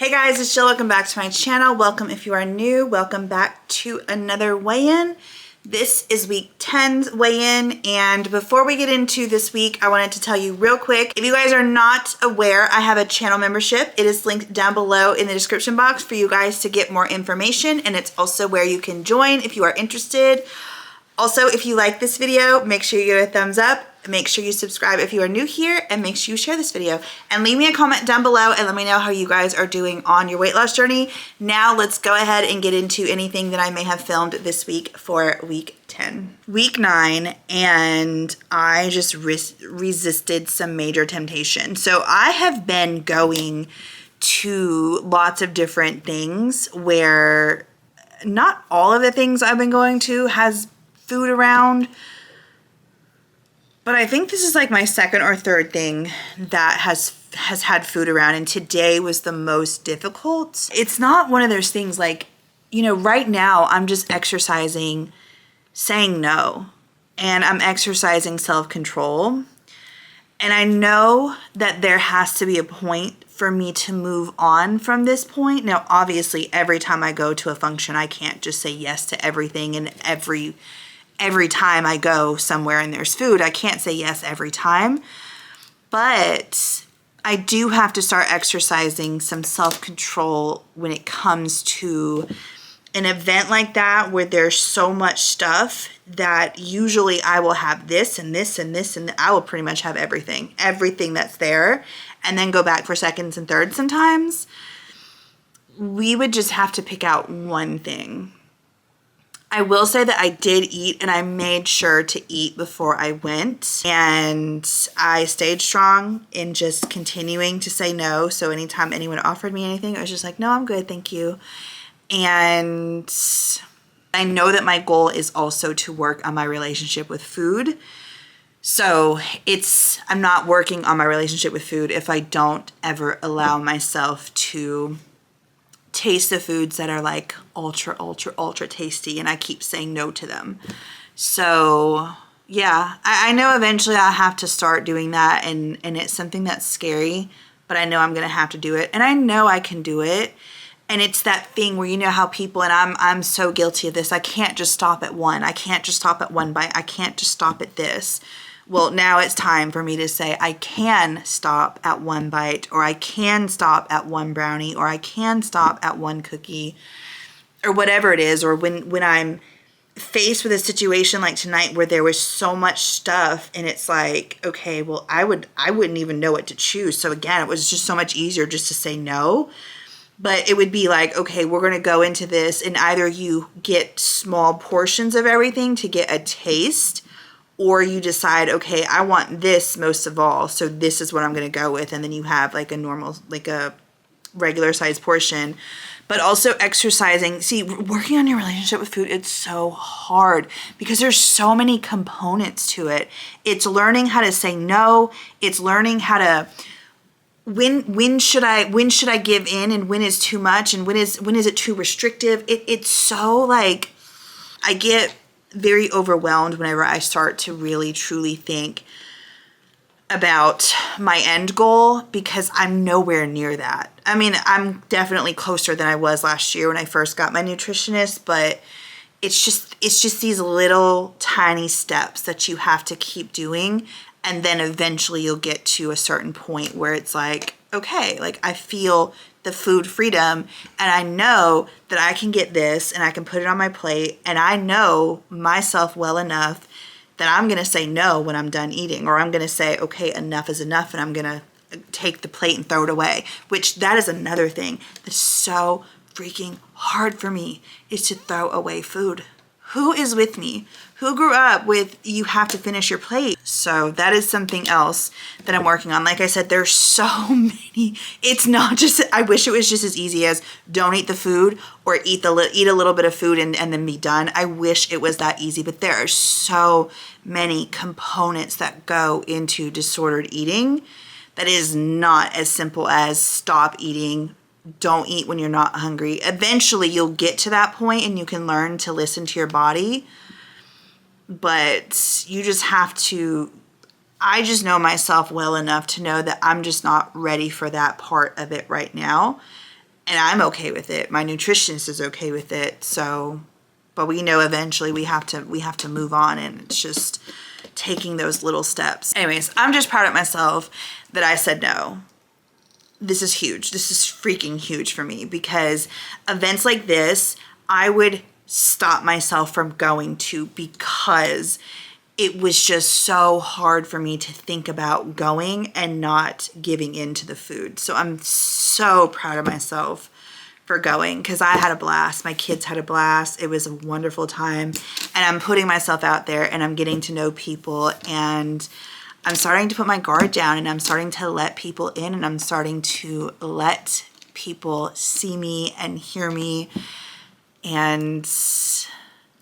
Hey guys, it's Jill. Welcome back to my channel. Welcome if you are new. Welcome back to another weigh-in. This is week 10's weigh-in, and before we get into this week, I wanted to tell you real quick, if you guys are not aware, I have a channel membership. It is linked down below in the description box for you guys to get more information, and it's also where you can join if you are interested. Also, if you like this video, make sure you give it a thumbs up. Make sure you subscribe if you are new here, and make sure you share this video. And leave me a comment down below and let me know how you guys are doing on your weight loss journey. Now let's go ahead and get into anything that I may have filmed this week for week 10. Week 9, and I just resisted some major temptation. So I have been going to lots of different things where not all of the things I've been going to has food around, but I think this is like my second or third thing that has had food around, and today was the most difficult. It's not one of those things like, you know, right now I'm just exercising saying no, and I'm exercising self-control, and I know that there has to be a point for me to move on from this point. Now, obviously, every time I go to a function, I can't just say yes to everything, and every time I go somewhere and there's food, I can't say yes every time, but I do have to start exercising some self-control when it comes to an event like that where there's so much stuff that usually I will have this and this and this, and I will pretty much have everything that's there, and then go back for seconds and thirds sometimes. We would just have to pick out one thing. I will say that I did eat, and I made sure to eat before I went, and I stayed strong in just continuing to say no. So anytime anyone offered me anything, I was just like, no, I'm good, thank you. And I know that my goal is also to work on my relationship with food. So I'm not working on my relationship with food if I don't ever allow myself to taste the foods that are like ultra tasty, and I keep saying no to them. So yeah, I know eventually I'll have to start doing that, and it's something that's scary, but I know I'm gonna have to do it, and I know I can do it. And it's that thing where, you know how people, and I'm so guilty of this, I can't just stop at one. I can't just stop at one bite. I can't just stop at this. Well, now it's time for me to say I can stop at one bite, or I can stop at one brownie, or I can stop at one cookie, or whatever it is. Or when I'm faced with a situation like tonight where there was so much stuff, and it's like, okay, well, I wouldn't even know what to choose. So again, it was just so much easier just to say no. But it would be like, okay, we're going to go into this, and either you get small portions of everything to get a taste, or you decide, okay, I want this most of all, so this is what I'm going to go with. And then you have like a normal, like a regular size portion. But also exercising. See, working on your relationship with food, it's so hard because there's so many components to it. It's learning how to say no. It's learning how to, when should I give in, and when is too much, and when is it too restrictive? It's so like, I get very overwhelmed whenever I start to really truly think about my end goal, because I'm nowhere near that. I mean, I'm definitely closer than I was last year when I first got my nutritionist, but it's just these little tiny steps that you have to keep doing, and then eventually you'll get to a certain point where it's like, okay, like I feel the food freedom, and I know that I can get this and I can put it on my plate, and I know myself well enough that I'm gonna say no when I'm done eating, or I'm gonna say, okay, enough is enough, and I'm gonna take the plate and throw it away. Which, that is another thing that's so freaking hard for me, is to throw away food. Who is with me? Who grew up with, you have to finish your plate? So that is something else that I'm working on. Like I said, there's so many. It's not just, I wish it was just as easy as don't eat the food, or eat a little bit of food and then be done. I wish it was that easy, but there are so many components that go into disordered eating that is not as simple as stop eating, don't eat when you're not hungry. Eventually you'll get to that point and you can learn to listen to your body, but you just have to, I just know myself well enough to know that I'm just not ready for that part of it right now. and I'm okay with it. My nutritionist is okay with it. So, but we know eventually we have to move on, and it's just taking those little steps. Anyways, I'm just proud of myself that I said no. This is huge. This is freaking huge for me, because events like this, I would stop myself from going to, because it was just so hard for me to think about going and not giving in to the food. So I'm so proud of myself for going, because I had a blast. My kids had a blast. It was a wonderful time, and I'm putting myself out there, and I'm getting to know people, and I'm starting to put my guard down, and I'm starting to let people in, and I'm starting to let people see me and hear me, and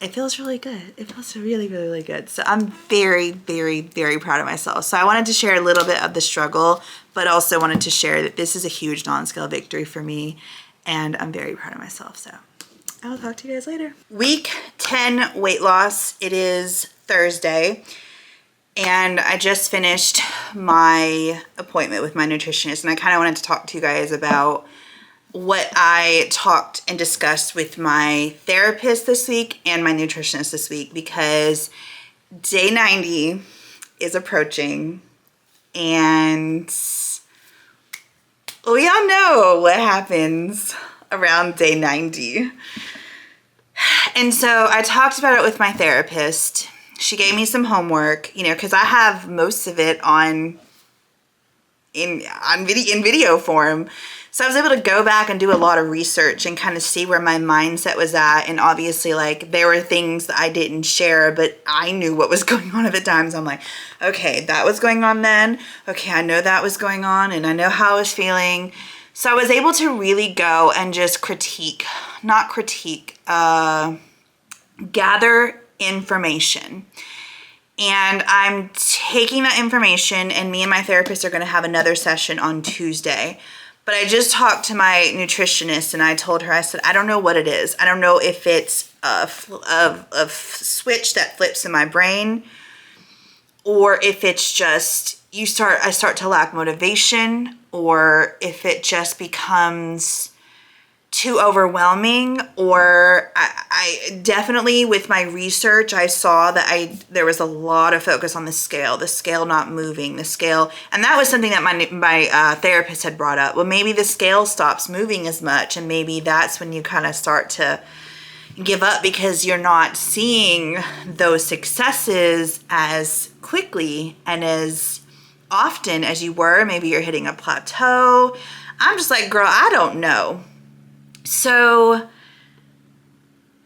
it feels really good. It feels really, really, really good. So I'm very, very, very proud of myself. So I wanted to share a little bit of the struggle, but also wanted to share that this is a huge non-scale victory for me, and I'm very proud of myself. So I will talk to you guys later. Week 10 weight loss. It is Thursday, and I just finished my appointment with my nutritionist, and I kind of wanted to talk to you guys about what I talked and discussed with my therapist this week and my nutritionist this week, because day 90 is approaching, and we all know what happens around day 90. And so I talked about it with my therapist. She gave me some homework, you know, because I have most of it in video form. So I was able to go back and do a lot of research and kind of see where my mindset was at. And obviously, like, there were things that I didn't share, but I knew what was going on at the time. So I'm like, okay, that was going on then. Okay, I know that was going on, and I know how I was feeling. So I was able to really go and just gather information. And I'm taking that information, and me and my therapist are going to have another session on Tuesday. But I just talked to my nutritionist, and I told her, I said, I don't know what it is. I don't know if it's a switch that flips in my brain, or if it's just I start to lack motivation, or if it just becomes too overwhelming, or I definitely, with my research, I saw that there was a lot of focus on the scale not moving, the scale. And that was something that my therapist had brought up. Well, maybe the scale stops moving as much, and maybe that's when you kind of start to give up, because you're not seeing those successes as quickly and as often as you were. Maybe you're hitting a plateau. I'm just like, girl, I don't know. So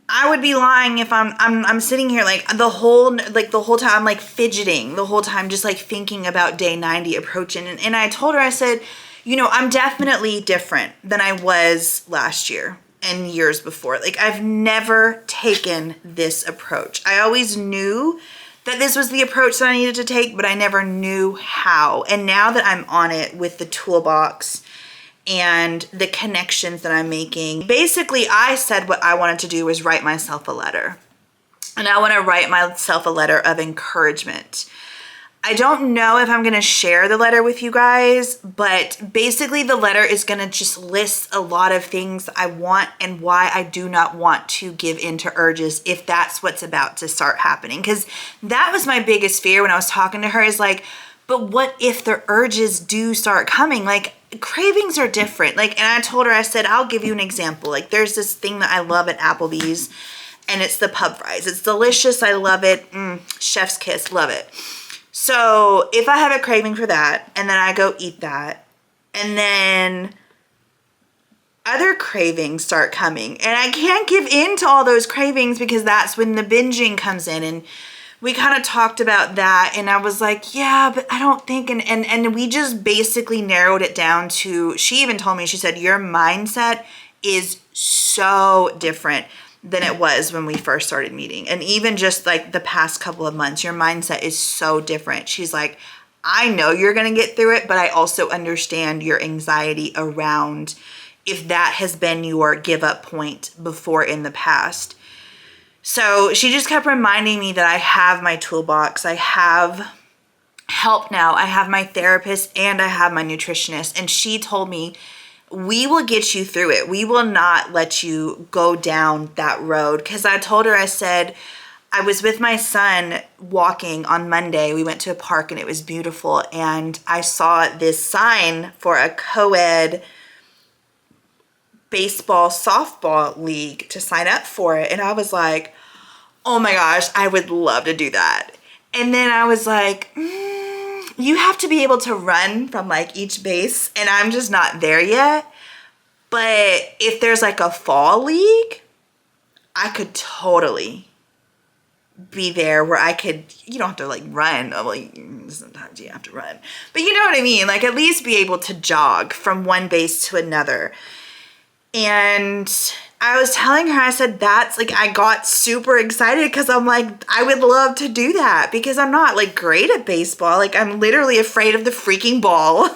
I would be lying if I'm sitting here like the whole time I'm like fidgeting the whole time, just like thinking about day 90 approaching. And I told her, I said, you know, I'm definitely different than I was last year and years before. Like, I've never taken this approach. I always knew that this was the approach that I needed to take, but I never knew how. And now that I'm on it with the toolbox and the connections that I'm making, basically I said what I wanted to do was write myself a letter. And I want to write myself a letter of encouragement. I don't know if I'm going to share the letter with you guys, but basically the letter is going to just list a lot of things I want and why I do not want to give in to urges if that's what's about to start happening. Because that was my biggest fear when I was talking to her, is like, but what if the urges do start coming? Like, cravings are different. Like, and I told her, I said, I'll give you an example. Like, there's this thing that I love at Applebee's, and it's the pub fries. It's delicious. I love it. Chef's kiss. Love it. So if I have a craving for that, and then I go eat that, and then other cravings start coming, and I can't give in to all those cravings, because that's when the binging comes in. And we kind of talked about that, and I was like, yeah, but I don't think, and we just basically narrowed it down to, she even told me, she said, your mindset is so different than it was when we first started meeting. And even just like the past couple of months, your mindset is so different. She's like, I know you're going to get through it, but I also understand your anxiety around if that has been your give up point before in the past. So she just kept reminding me that I have my toolbox. I have help now. I have my therapist and I have my nutritionist. And she told me, we will get you through it. We will not let you go down that road. Because I told her, I said, I was with my son walking on Monday. We went to a park and it was beautiful. And I saw this sign for a co-ed baseball softball league to sign up for it. And I was like, oh my gosh, I would love to do that. And then I was like, you have to be able to run from like each base, and I'm just not there yet. But if there's like a fall league, I could totally be there where I could, you don't have to like run. Well, sometimes you have to run, but you know what I mean? Like at least be able to jog from one base to another. And I was telling her, I said, that's like, I got super excited because I'm like, I would love to do that because I'm not like great at baseball. Like I'm literally afraid of the freaking ball.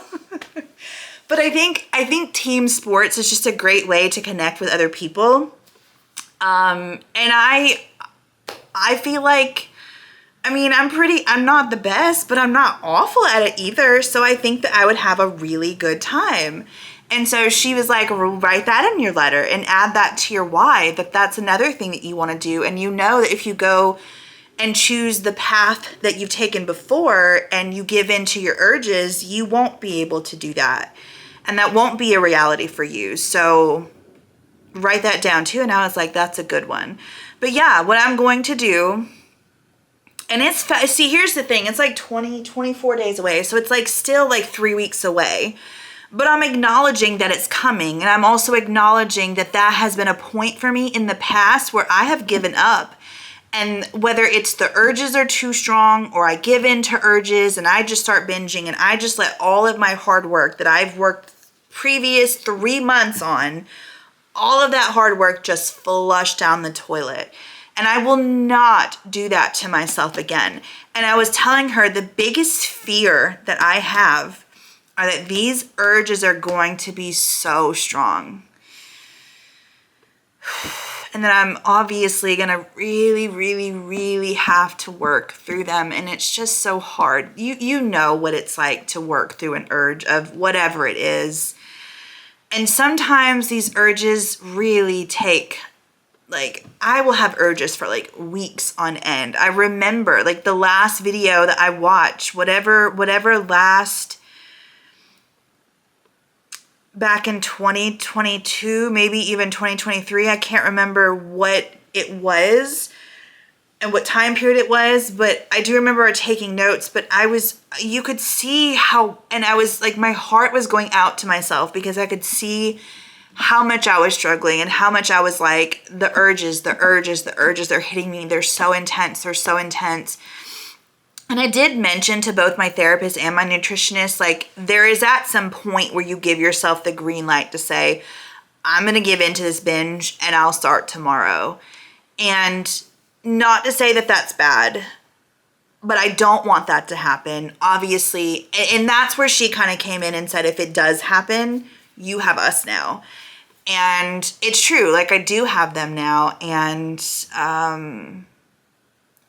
But I think team sports is just a great way to connect with other people. And I feel like, I mean, I'm not the best, but I'm not awful at it either. So I think that I would have a really good time. And so she was like, write that in your letter and add that to your why, that's another thing that you want to do. And you know that if you go and choose the path that you've taken before and you give in to your urges, you won't be able to do that. And that won't be a reality for you. So write that down too. And I was like, that's a good one. But yeah, what I'm going to do, and see, here's the thing. It's like 24 days away. So it's like still like 3 weeks away. But I'm acknowledging that it's coming. And I'm also acknowledging that that has been a point for me in the past where I have given up. And whether it's the urges are too strong or I give in to urges and I just start binging and I just let all of my hard work that I've worked previous 3 months on, all of that hard work just flush down the toilet. And I will not do that to myself again. And I was telling her the biggest fear that I have are that these urges are going to be so strong. And that I'm obviously going to really, really, really have to work through them. And it's just so hard. You know what it's like to work through an urge of whatever it is. And sometimes these urges really take, like, I will have urges for like weeks on end. I remember like the last video that I watched, whatever last, back in 2022, maybe even 2023. I can't remember what it was and what time period it was, but I do remember taking notes. But you could see how, and I was like, my heart was going out to myself because I could see how much I was struggling and how much I was like, the urges, they're hitting me. They're so intense. And I did mention to both my therapist and my nutritionist, like there is at some point where you give yourself the green light to say, I'm going to give into this binge and I'll start tomorrow. And not to say that that's bad, but I don't want that to happen, obviously. And that's where she kind of came in and said, if it does happen, you have us now. And it's true. Like I do have them now. And,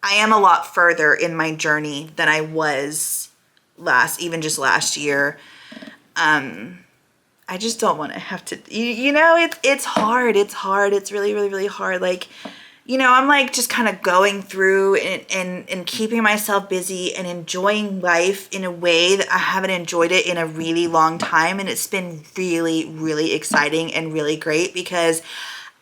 I am a lot further in my journey than I was even just last year. I just don't want to have to, it's hard. It's really, really, really hard. Like, I'm like just kind of going through and keeping myself busy and enjoying life in a way that I haven't enjoyed it in a really long time. And it's been really, really exciting and really great because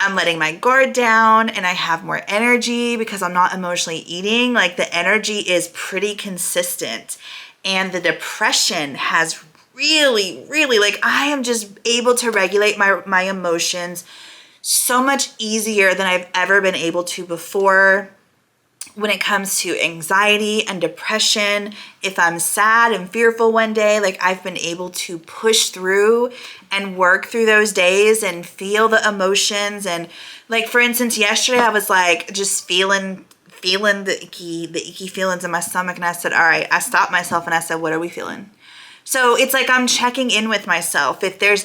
I'm letting my guard down and I have more energy because I'm not emotionally eating. Like the energy is pretty consistent and the depression has really, really, like I am just able to regulate my emotions so much easier than I've ever been able to before. When it comes to anxiety and depression, if I'm sad and fearful one day, like I've been able to push through and work through those days and feel the emotions. And like, for instance, yesterday I was like just feeling the icky feelings in my stomach. And I said, all right, I stopped myself and I said, what are we feeling? So it's like I'm checking in with myself. If there's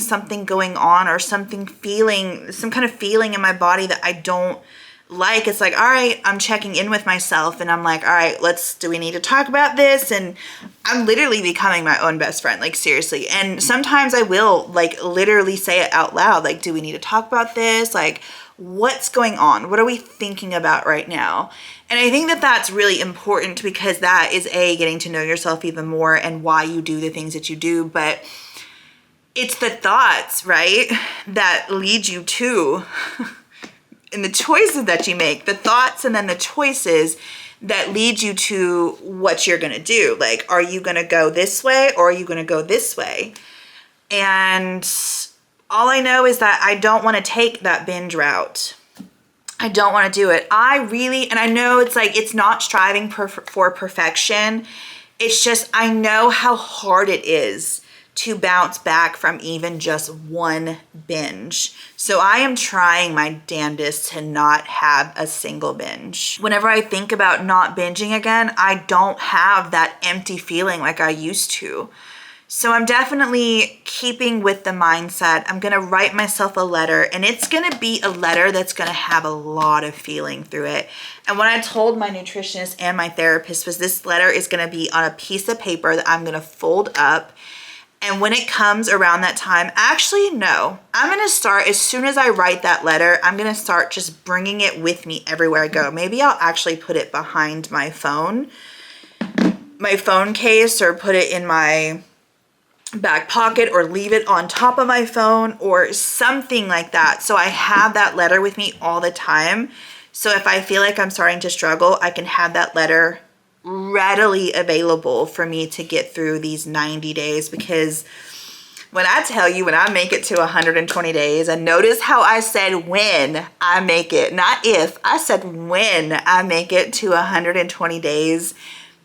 something going on or some kind of feeling in my body that I don't like. It's like, all right, I'm checking in with myself and I'm like, all right, do we need to talk about this? And I'm literally becoming my own best friend, like seriously. And sometimes I will like literally say it out loud. Like, do we need to talk about this? Like, what's going on? What are we thinking about right now? And I think that that's really important because that is getting to know yourself even more and why you do the things that you do. But it's the thoughts, right, that lead you to and the choices that you make, the thoughts and then the choices that lead you to what you're going to do. Like, are you going to go this way or are you going to go this way? And all I know is that I don't want to take that binge route. I don't want to do it. And I know it's like, it's not striving for perfection. It's just, I know how hard it is to bounce back from even just one binge. So I am trying my damnedest to not have a single binge. Whenever I think about not binging again, I don't have that empty feeling like I used to. So I'm definitely keeping with the mindset. I'm gonna write myself a letter, and it's gonna be a letter that's gonna have a lot of feeling through it. And what I told my nutritionist and my therapist was this letter is gonna be on a piece of paper that I'm gonna fold up. And when it comes around that time, actually, no, I'm going to start, as soon as I write that letter, I'm going to start just bringing it with me everywhere I go. Maybe I'll actually put it behind my phone case, or put it in my back pocket, or leave it on top of my phone or something like that. So I have that letter with me all the time. So if I feel like I'm starting to struggle, I can have that letter readily available for me to get through these 90 days. Because when I tell you, when I make it to 120 days, and notice how I said when I make it, not if, I said when I make it to 120 days,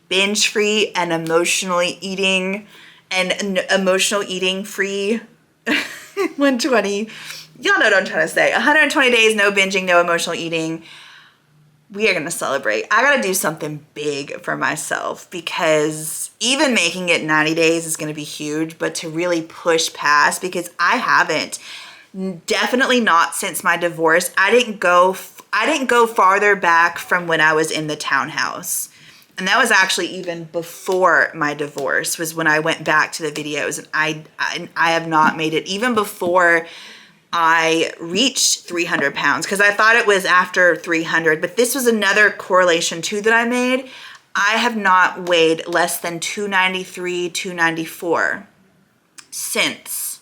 binge free and emotionally eating free 120. Y'all know what I'm trying to say. 120 days, no binging, no emotional eating. We are going to celebrate. I got to do something big for myself, because even making it 90 days is going to be huge, but to really push past, because I haven't, definitely not since my divorce. I didn't go farther back from when I was in the townhouse. And that was actually even before my divorce, was when I went back to the videos, and I have not made it even before I reached 300 pounds, because I thought it was after 300, but this was another correlation too that I made. I have not weighed less than 293, 294 since,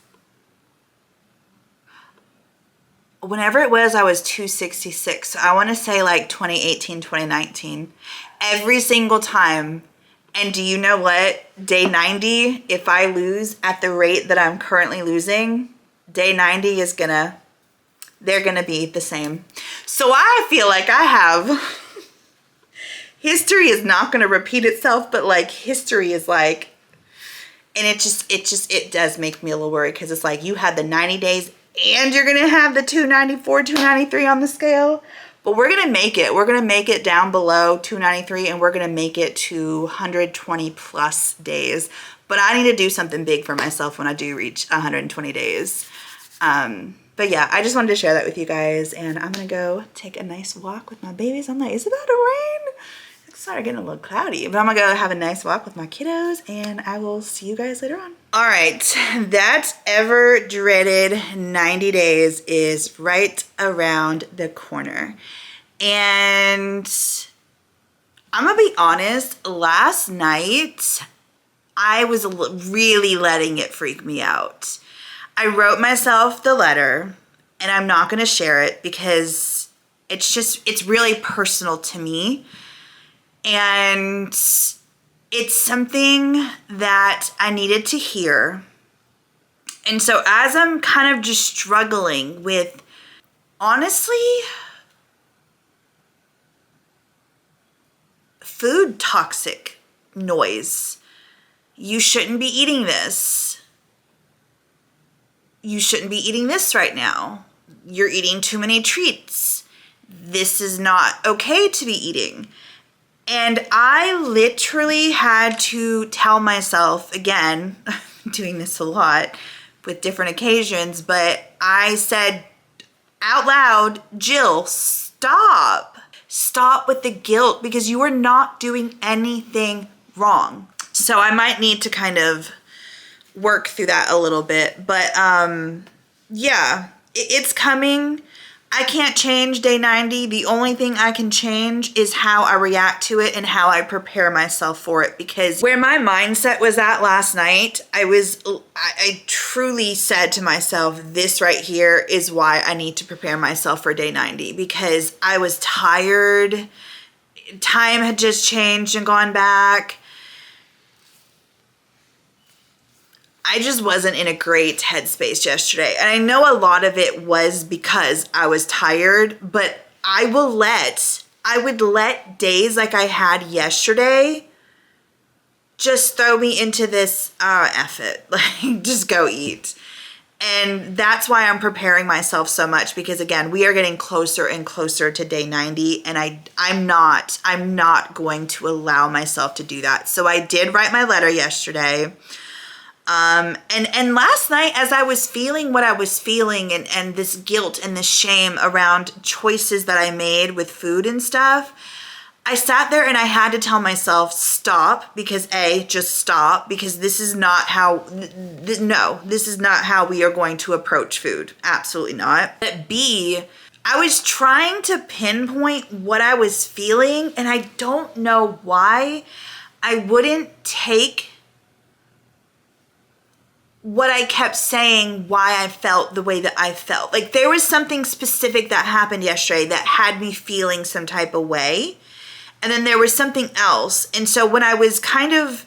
whenever it was, I was 266. So I want to say like 2018, 2019, every single time. And do you know what? Day 90, if I lose at the rate that I'm currently losing, day 90 is they're gonna be the same. So I feel like I have, history is not gonna repeat itself, but like history is like, and it does make me a little worried, because it's like you had the 90 days and you're gonna have the 294, 293 on the scale. But we're gonna make it. We're gonna make it down below 293, and we're gonna make it to 120 plus days. But I need to do something big for myself when I do reach 120 days. But yeah, I just wanted to share that with you guys, and I'm gonna go take a nice walk with my babies. I'm like, is it about to rain? It's started getting a little cloudy, but I'm gonna go have a nice walk with my kiddos, and I will see you guys later on. All right, that ever dreaded 90 days is right around the corner. And I'm gonna be honest, last night, I was really letting it freak me out. I wrote myself the letter, and I'm not going to share it because it's really personal to me. And it's something that I needed to hear. And so as I'm kind of just struggling with, honestly, food toxic noise. You shouldn't be eating this. You shouldn't be eating this right now. You're eating too many treats. This is not okay to be eating. And I literally had to tell myself, again, I'm doing this a lot with different occasions, but I said out loud, Jill, stop. Stop with the guilt because you are not doing anything wrong. So I might need to kind of work through that a little bit. But yeah, it's coming. I can't change day 90. The only thing I can change is how I react to it and how I prepare myself for it. Because where my mindset was at last night, I truly said to myself, this right here is why I need to prepare myself for day 90. Because I was tired. Time had just changed and gone back. I just wasn't in a great headspace yesterday. And I know a lot of it was because I was tired, but I would let days like I had yesterday just throw me into this, F it, like just go eat. And that's why I'm preparing myself so much because again, we are getting closer and closer to day 90 and I'm not going to allow myself to do that. So I did write my letter yesterday. And last night, as I was feeling what I was feeling and this guilt and this shame around choices that I made with food and stuff, I sat there and I had to tell myself, stop, because just stop, because this is not how, this is not how we are going to approach food. Absolutely not. But B, I was trying to pinpoint what I was feeling and I don't know why I wouldn't take what I kept saying, why I felt the way that I felt. Like there was something specific that happened yesterday that had me feeling some type of way. And then there was something else. And so when I was kind of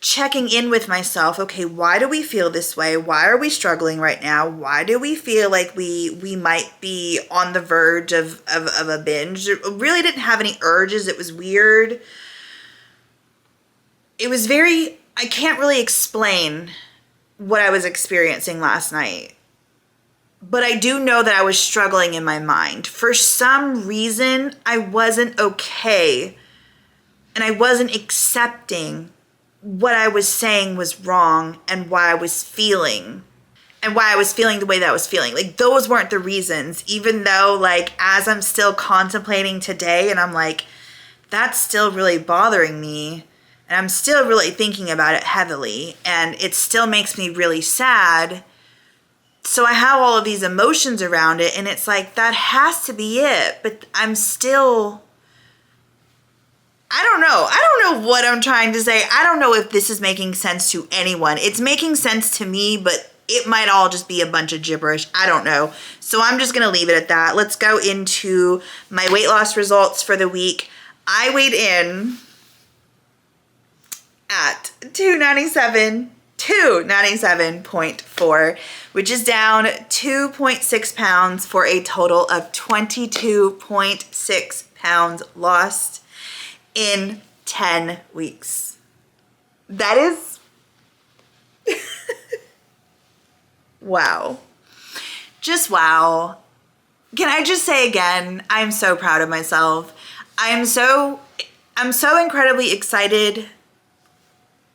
checking in with myself, okay, why do we feel this way? Why are we struggling right now? Why do we feel like we might be on the verge of a binge? It really didn't have any urges. It was weird. It was I can't really explain what I was experiencing last night. But I do know that I was struggling in my mind. For some reason, I wasn't okay. And I wasn't accepting what I was saying was wrong and why I was feeling. And why I was feeling the way that I was feeling. Like, those weren't the reasons. Even though, like, as I'm still contemplating today, and I'm like, that's still really bothering me. And I'm still really thinking about it heavily. And it still makes me really sad. So I have all of these emotions around it. And it's like, that has to be it. But I'm still... I don't know. I don't know what I'm trying to say. I don't know if this is making sense to anyone. It's making sense to me, but it might all just be a bunch of gibberish. I don't know. So I'm just going to leave it at that. Let's go into my weight loss results for the week. I weighed in at 297.4, which is down 2.6 pounds for a total of 22.6 pounds lost in 10 weeks. That is wow. Just wow. Can I just say again, I'm so proud of myself. I'm so incredibly excited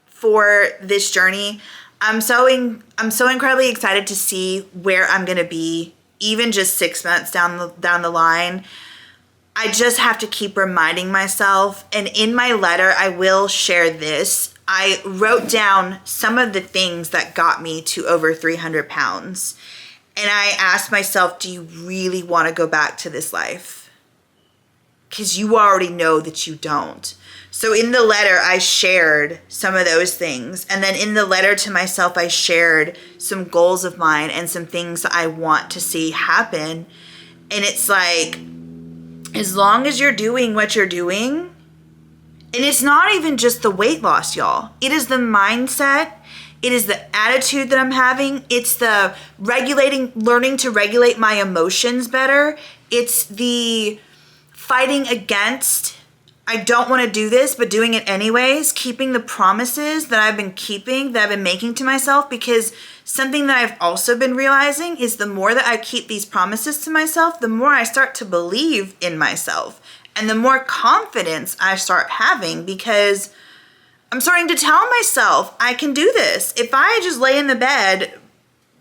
for this journey. I'm so incredibly excited to see where I'm going to be even just 6 months down the line. I just have to keep reminding myself, and in my letter I will share this. I wrote down some of the things that got me to over 300 pounds. And I asked myself, do you really want to go back to this life? Because you already know that you don't. So in the letter, I shared some of those things. And then in the letter to myself, I shared some goals of mine and some things that I want to see happen. And it's like, as long as you're doing what you're doing, and it's not even just the weight loss, y'all. It is the mindset. It is the attitude that I'm having. It's the learning to regulate my emotions better. It's the fighting against, I don't want to do this, but doing it anyways, keeping the promises that I've been keeping, that I've been making to myself, because something that I've also been realizing is the more that I keep these promises to myself, the more I start to believe in myself and the more confidence I start having, because I'm starting to tell myself I can do this. If I just lay in the bed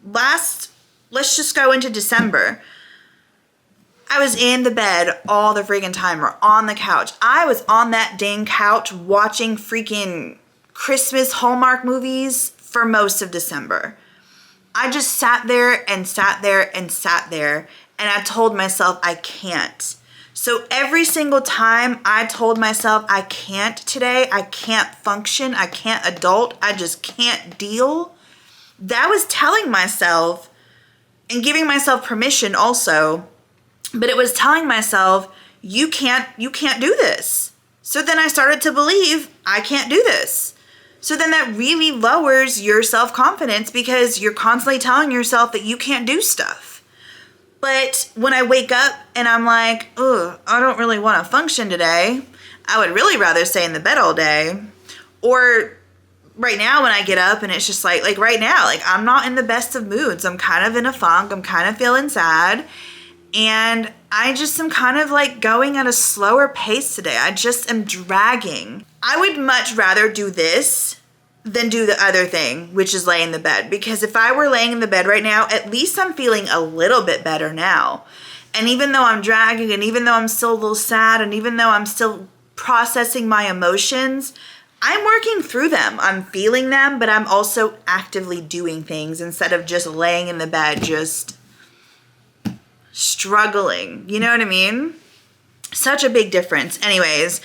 let's just go into December. I was in the bed all the freaking time, or on the couch. I was on that dang couch watching freaking Christmas Hallmark movies for most of December. I just sat there and sat there and sat there, and I told myself I can't. So every single time I told myself I can't today, I can't function, I can't adult, I just can't deal, that was telling myself and giving myself permission also, but it was telling myself, you can't do this. So then I started to believe I can't do this. So then that really lowers your self-confidence because you're constantly telling yourself that you can't do stuff. But when I wake up and I'm like, ugh, I don't really want to function today, I would really rather stay in the bed all day. Or right now when I get up and it's just like right now, like I'm not in the best of moods. I'm kind of in a funk. I'm kind of feeling sad. And I just am kind of like going at a slower pace today. I just am dragging. I would much rather do this than do the other thing, which is lay in the bed. Because if I were laying in the bed right now, at least I'm feeling a little bit better now. And even though I'm dragging, and even though I'm still a little sad, and even though I'm still processing my emotions, I'm working through them. I'm feeling them, but I'm also actively doing things instead of just laying in the bed, just struggling. You know what I mean? Such a big difference. Anyways,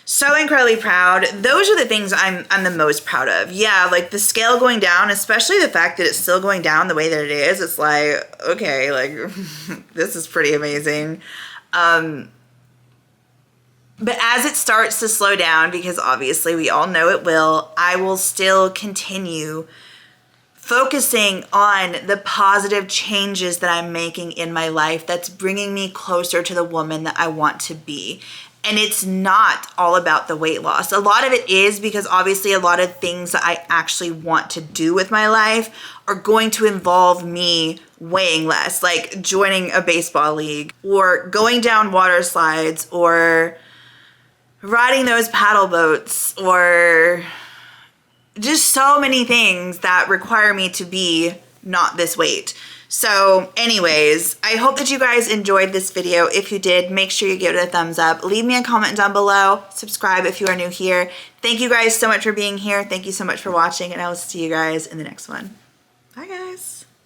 so incredibly proud. Those are the things I'm the most proud of. Yeah, like the scale going down, especially the fact that it's still going down the way that it is. It's like, okay, like this is pretty amazing. But as it starts to slow down, because obviously we all know it will, I will still continue focusing on the positive changes that I'm making in my life that's bringing me closer to the woman that I want to be. And it's not all about the weight loss. A lot of it is because obviously a lot of things that I actually want to do with my life are going to involve me weighing less, like joining a baseball league or going down water slides or riding those paddle boats, or just so many things that require me to be not this weight. So anyways, I hope that you guys enjoyed this video. If you did, make sure you give it a thumbs up. Leave me a comment down below. Subscribe if you are new here. Thank you guys so much for being here. Thank you so much for watching, and I will see you guys in the next one. Bye guys.